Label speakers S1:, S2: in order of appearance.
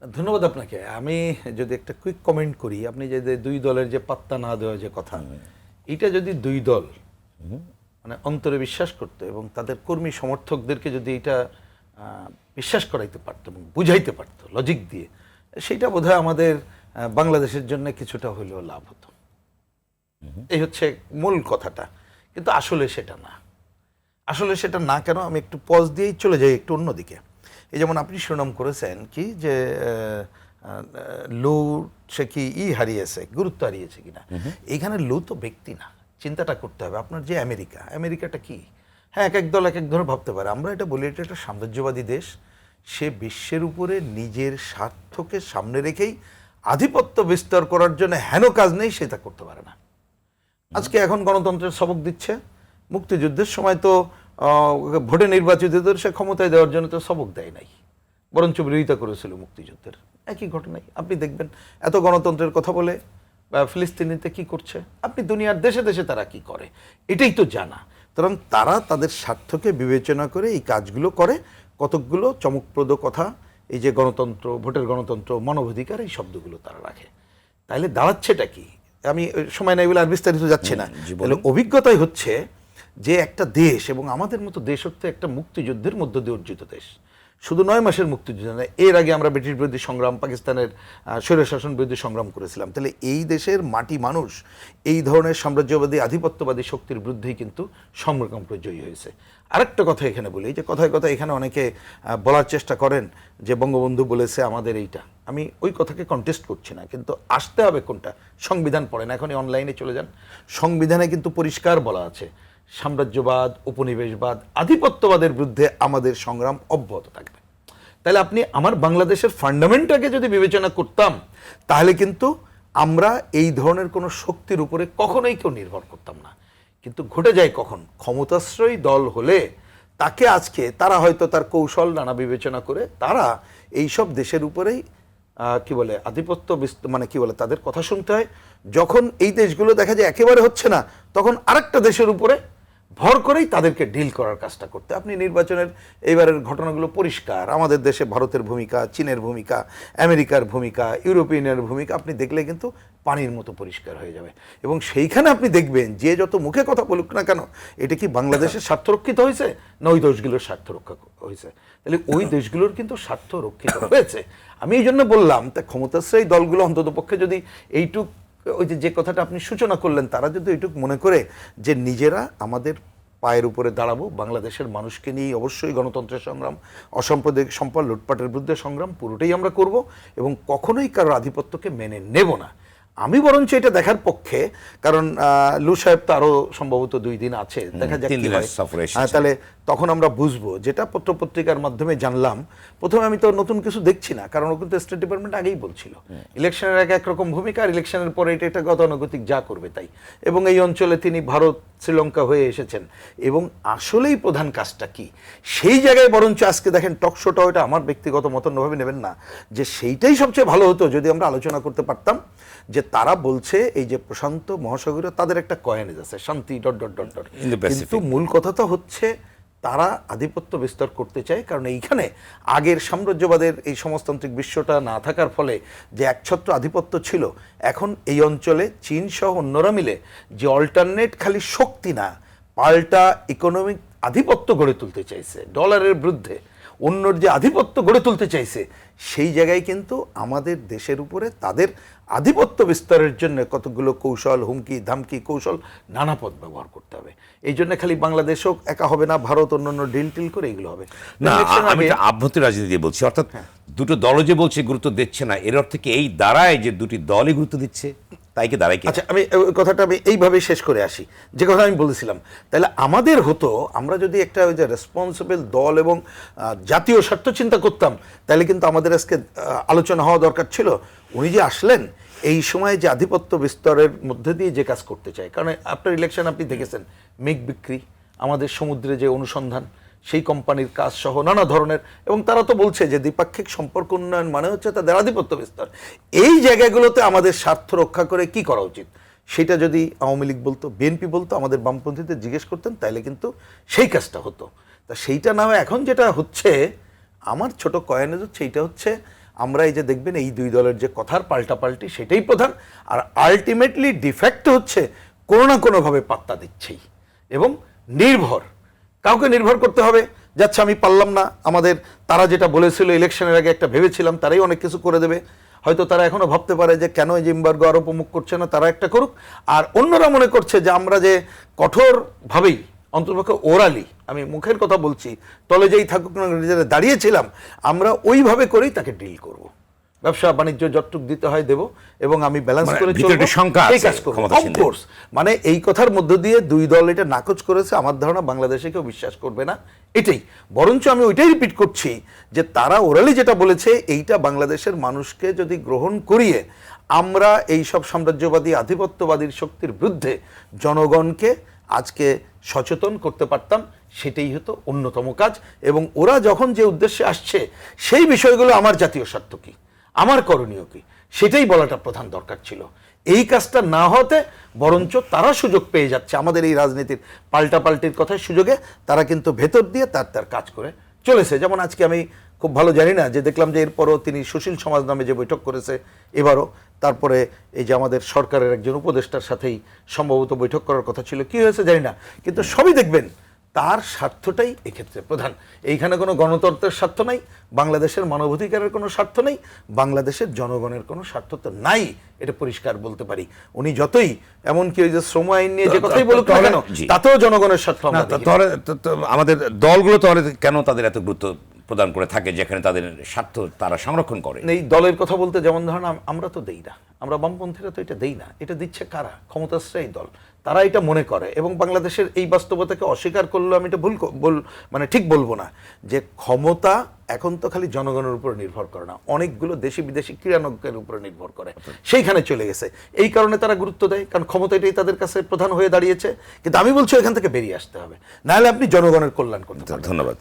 S1: ধন্যবাদ আপনাকে। আমি যদি একটা কুইক কমেন্ট করি, আপনি যে দুই দলের যে পাত্তা না দেওয়া যে কথা, এটা যদি দুই দল মানে অন্তরে বিশ্বাস করতো এবং তাদের কর্মী সমর্থকদেরকে যদি এটা বিশ্বাস করাইতে পারতো এবং বুঝাইতে পারতো লজিক দিয়ে, সেটা বোধহয় আমাদের বাংলাদেশের জন্য কিছুটা হলেও লাভ হতো। এই হচ্ছে মূল কথাটা। কিন্তু আসলে সেটা না। আসলে সেটা না কেন, আমি একটু পজ দিয়েই চলে যাই একটু অন্যদিকে। এই যেমন আপনি সুনাম করেছেন কি যে লু সে কি হারিয়েছে, গুরুত্ব হারিয়েছে কিনা। এইখানে লু তো ব্যক্তি না, চিন্তাটা করতে হবে। আপনার যে আমেরিকাটা কি? হ্যাঁ, এক এক দল এক এক ধরনের ভাবতে পারে। আমরা এটা বলি এটা একটা সাম্রাজ্যবাদী দেশ। সে বিশ্বের উপরে নিজের স্বার্থকে সামনে রেখেই আধিপত্য বিস্তার করার জন্য হেন কাজ নেই সেটা করতে পারে না। আজকে এখন গণতন্ত্রের সবক দিচ্ছে। মুক্তিযুদ্ধের সময় তো ভোটে নির্বাচিতদের সে ক্ষমতায় দেওয়ার জন্য তো সবক দেয় নাই, বরঞ্চ বিরোধিতা করেছিল মুক্তিযুদ্ধের। একই ঘটনাই আপনি দেখবেন। এত গণতন্ত্রের কথা বলে ফিলিস্তিনিতে কি করছে, আপনি দুনিয়ার দেশে দেশে তারা কি করে এটাই তো জানা। কারণ তারা তাদের স্বার্থকে বিবেচনা করে এই কাজগুলো করে। কতকগুলো চমকপ্রদ কথা, এই যে গণতন্ত্র, ভোটের গণতন্ত্র, মানবাধিকার, এই শব্দগুলো তারা রাখে। তাইলে দাঁড়াচ্ছেটা কি? আমি সময় নাই বলে আর বিস্তারিত যাচ্ছে না। তাহলে অভিজ্ঞতাই হচ্ছে যে একটা দেশ, এবং আমাদের মতো দেশ হচ্ছে একটা মুক্তিযুদ্ধের মধ্য দিয়ে অর্জিত দেশ। শুধু 9 মাসের মুক্তিযুদ্ধ নয়, এর আগে আমরা ব্রিটিশ বিরোধী সংগ্রাম, পাকিস্তানের স্বৈরশাসন বিরোধী সংগ্রাম করেছিলাম। তাহলে এই দেশের মাটি মানুষ এই ধরনের সাম্রাজ্যবাদী আধিপত্যবাদী শক্তির বিরুদ্ধেই কিন্তু সংগ্রাম করে জয়ী হয়েছে। আরেকটা কথা এখানে বলি, যে কথায় কথায় এখানে অনেকে বলার চেষ্টা করেন যে বঙ্গবন্ধু বলেছে আমাদের এইটা। আমি ওই কথাকে কন্টেস্ট করছি না, কিন্তু আসতে হবে কোনটা? সংবিধান পড়েন, এখনই অনলাইনে চলে যান। সংবিধানে কিন্তু পরিষ্কার বলা আছে সাম্রাজ্যবাদ, উপনিবেশবাদ, আধিপত্যবাদের বিরুদ্ধে আমাদের সংগ্রাম অব্যাহত থাকবে। তাহলে আপনি আমার বাংলাদেশের ফান্ডামেন্টটাকে যদি বিবেচনা করতাম, তাহলে কিন্তু আমরা এই ধরনের কোনো শক্তির উপরে কখনোই কেউ নির্ভর করতাম না। কিন্তু ঘটে যায় কখন? ক্ষমতাশ্রয়ী দল হলে তাকে আজকে তারা হয়তো তার কৌশল নানা বিবেচনা করে তারা এইসব দেশের উপরেই কি বলে আধিপত্য মানে কি বলে তাদের কথা শুনতে হয়। যখন এই দেশগুলো দেখা যায় একেবারে হচ্ছে না, তখন আরেকটা দেশের উপরে ভর করেই তাদেরকে ডিল করার কাজটা করতে। আপনি নির্বাচনের এইবারের ঘটনাগুলো পরিষ্কার। আমাদের দেশে ভারতের ভূমিকা, চীনের ভূমিকা, আমেরিকার ভূমিকা, ইউরোপিয়ানের ভূমিকা আপনি দেখলে কিন্তু পানির মতো পরিষ্কার হয়ে যাবে। এবং সেইখানে আপনি দেখবেন যে যত মুখে কথা বলুক না কেন, এটা কি বাংলাদেশের স্বার্থ রক্ষিত হয়েছে না ওই দেশগুলোর স্বার্থ রক্ষা হয়েছে? তাহলে ওই দেশগুলোর কিন্তু স্বার্থ রক্ষিত হয়েছে। আমি এই জন্য বললাম, তা ক্ষমতাশ্রয়ী দলগুলো অন্তত পক্ষে যদি এইটুক, ওই যে কথাটা আপনি সূচনা করলেন, তারা যদি এইটুক মনে করে যে নিজেরা আমাদের পায়ের উপরে দাঁড়াবো, বাংলাদেশের মানুষকে নিয়ে অবশ্যই গণতন্ত্রের সংগ্রাম, অসাম্প্রদায়িক সম্পদ লুটপাটের বিরুদ্ধে সংগ্রাম পুরোটাই আমরা করব এবং কখনোই কারোর আধিপত্যকে মেনে নেব না। আমি বরঞ্চ এটা দেখার পক্ষে, কারণ লু সাহেব তো আরো সম্ভবত 2 দিন আছে, দেখা যাক কি হয়। তাহলে তখন আমরা বুঝবো। যেটা পত্রপত্রিকার মাধ্যমে জানলাম, প্রথমে আমি তো নতুন কিছু দেখছি না, কারণ ও কিন্তু স্টেট ডিপার্টমেন্ট আগেই বলছিল ইলেকশনের আগে একরকম ভূমিকা, আর ইলেকশনের পরে এটা গতানুগতিক যা করবে তাই। এবং এই অঞ্চলে তিনি ভারত, শ্রীলঙ্কা হয়ে এসেছেন, এবং আসলেই প্রধান কাজটা কি সেই জায়গায় বরঞ্চ আজকে দেখেন টকশোটা, ওটা আমার ব্যক্তিগত মতামতভাবে নেবেন না, যে সেইটাই সবচেয়ে ভালো হতো যদি আমরা আলোচনা করতে পারতাম যে তারা বলছে এই যে প্রশান্ত মহাসাগরে তাদের একটা কয়েনেজ আছে, শান্তি ... কিন্তু মূল কথা তো হচ্ছে তারা আধিপত্য বিস্তার করতে চায়। কারণ এইখানে আগের সাম্রাজ্যবাদের এই সমাজতান্ত্রিক বিশ্বটা না থাকার ফলে যে একছত্র আধিপত্য ছিল, এখন এই অঞ্চলে চীন সহ অন্যরা মিলে যে অল্টারনেট খালি শক্তি না, পাল্টা ইকোনমিক আধিপত্য গড়ে তুলতে চাইছে, ডলারের বিরুদ্ধে অন্যর যে আধিপত্য গড়ে তুলতে চাইছে, সেই জায়গায় কিন্তু আমাদের দেশের উপরে তাদের আধিপত্য বিস্তারের জন্য কতগুলো কৌশল, হুমকি ধামকি কৌশল, নানা পথ ব্যবহার করতে হবে। এই জন্য খালি বাংলাদেশও একা হবে না, ভারত অন্যান্য ডিল করে এগুলো হবে
S2: না। আমি আভ্যন্তরীণ রাজনীতি দিয়ে বলছি, অর্থাৎ দুটো দল যে বলছে গুরুত্ব দিচ্ছে না, এর অর্থ কি এই দাঁড়ায় যে দুটি দলই গুরুত্ব দিচ্ছে? তাই কি দাঁড়ায় কি?
S1: আচ্ছা, আমি কথাটা আমি এইভাবেই শেষ করে আসি, যে কথা আমি বলেছিলাম। তাহলে আমাদের হতো, আমরা যদি একটা ওই যে রেসপন্সিবল দল এবং জাতীয় স্বার্থ চিন্তা করতাম, তাহলে কিন্তু আমাদের আজকে আলোচনা হওয়া দরকার ছিল। উনি যে আসলেন এই সময় যে আধিপত্য বিস্তারের মধ্যে দিয়ে যে কাজ করতে চায়, কারণ আপনার ইলেকশন আপনি দেখেছেন, মেঘ বিক্রি, আমাদের সমুদ্রে যে অনুসন্ধান, সেই কোম্পানির কাজ সহ নানা ধরনের, এবং তারা তো বলছে যে দ্বিপাক্ষিক সম্পর্ক উন্নয়ন মানে হচ্ছে তাদের আধিপত্য বিস্তার। এই জায়গাগুলোতে আমাদের স্বার্থ রক্ষা করে কি করা উচিত, সেটা যদি আওয়ামী লীগ বলতো, বিএনপি বলতো, আমাদের বামপন্থীদের জিজ্ঞেস করতেন, তাহলে কিন্তু সেই কাজটা হতো। তা সেইটা না হয় এখন যেটা হচ্ছে, আমার ছোট কয়েনেজ হচ্ছে, এইটা হচ্ছে আমরা এই যে দেখবেন এই দুই দলের যে কথার পাল্টাপাল্টি সেটাই প্রধান, আর আলটিমেটলি ডিফেক্ট হচ্ছে কোনো না কোনোভাবে পাত্তা দিচ্ছেই এবং নির্ভর, কাউকে নির্ভর করতে হবে, যাচ্ছে আমি পারলাম না, আমাদের তারা যেটা বলেছিল ইলেকশনের আগে একটা ভেবেছিলাম তারাই অনেক কিছু করে দেবে, হয়তো তারা এখনো ভাবতে পারে যে কেন এই যে এমবার্গো আরোপ অমুক করছে না, তারা একটা করুক, আর অন্যরা মনে করছে যে আমরা যে কঠোরভাবেই অন্তর্পক্ষে ওরালি, আমি মুখের কথা বলছি, তলে যেই থাকুক না নিজেরা দাঁড়িয়েছিলাম, আমরা ওইভাবে করেই তাকে ডিল করব, ব্যবসা বাণিজ্য যতটুক দিতে হয় দেব এবং আমি ব্যালেন্স
S2: মানে
S1: করে
S2: ভিতরে
S1: চলবো,
S2: একটা শঙ্কা
S1: এই
S2: আছে
S1: কাজ করব।
S2: ক্ষমতাসীনদের।
S1: অফকোর্স, মানে এই কথার মধ্য দিয়ে দুই দল এটা নাকচ করেছে, আমার ধারণা বাংলাদেশে কেউ বিশ্বাস করবে না এটাই, বরঞ্চ আমি ওইটাই রিপিট করছি যে তারা ওরালি যেটা বলেছে এইটা বাংলাদেশের মানুষকে যদি গ্রহণ করিয়ে আমরা এই সব সাম্রাজ্যবাদী আধিপত্যবাদীর শক্তির বিরুদ্ধে জনগণকে আজকে সচেতন করতে পারতাম, সেটাই হতো অন্যতম কাজ। এবং ওরা যখন যে উদ্দেশ্যে আসছে সেই বিষয়গুলো আমার জাতীয় স্বার্থ কি, আমার করণীয় কি, সেটাই বলাটা প্রধান দরকার ছিল। এই কাজটা না হতে বরঞ্চ তারা সুযোগ পেয়ে যাচ্ছে আমাদের এই রাজনীতির পাল্টাপাল্টির কথার সুযোগে, তারা কিন্তু ভেতর দিয়ে তার কাজ করে চলেছে। যেমন আজকে আমি খুব ভালো জানি না যে দেখলাম যে এরপরও তিনি সুশীল সমাজ নামে যে বৈঠক করেছে এবারও, তারপরে এই যে আমাদের সরকারের একজন উপদেষ্টার সাথেই সম্ভবত বৈঠক করার কথা ছিল, কি হয়েছে জানি না, কিন্তু সবই দেখবেন তার স্বার্থটাই এক্ষেত্রে প্রধান। এইখানে কোনো গণতন্ত্রের স্বার্থ নাই, বাংলাদেশের মানবাধিকারের কোনো স্বার্থ নেই, বাংলাদেশের জনগণের কোনো স্বার্থ তো নাই, এটা পরিষ্কার বলতে পারি। উনি যতই এমনকি ওই যে শ্রম আইন নিয়ে যে কথাই বলুক না কেন,
S2: জি।
S1: তাতেও জনগণের স্বার্থ আমরা দেখি।
S2: তাহলে আমাদের দলগুলো তাহলে কেন তাদের এত গুরুত্ব প্রদান করে থাকে যেখানে তাদের স্বার্থ তারা সংরক্ষণ করে?
S1: এই দলের কথা বলতে যেমন ধরেন আমরা তো দেই না, আমরা বামপন্থীরা তো এটা দেই না, এটা দিচ্ছে কারা? ক্ষমতাশ্রয়ী দল, তারা এটা মনে করে। এবং বাংলাদেশের এই বাস্তবতাকে অস্বীকার করলে আমি এটা মানে ঠিক বলবো না যে ক্ষমতা এখন তো খালি জনগণের উপর নির্ভর করে না, অনেকগুলো দেশি বিদেশি ক্রীড়ানকের উপর নির্ভর করে, সেইখানে চলে গেছে। এই কারণে তারা গুরুত্ব দেয়, কারণ ক্ষমতা এটাই তাদের কাছে প্রধান হয়ে দাঁড়িয়েছে। কিন্তু আমি বলছি এখান থেকে বেরিয়ে আসতে হবে, নাহলে আপনি জনগণের কল্যাণ করতে পারবেন না।
S2: ধন্যবাদ।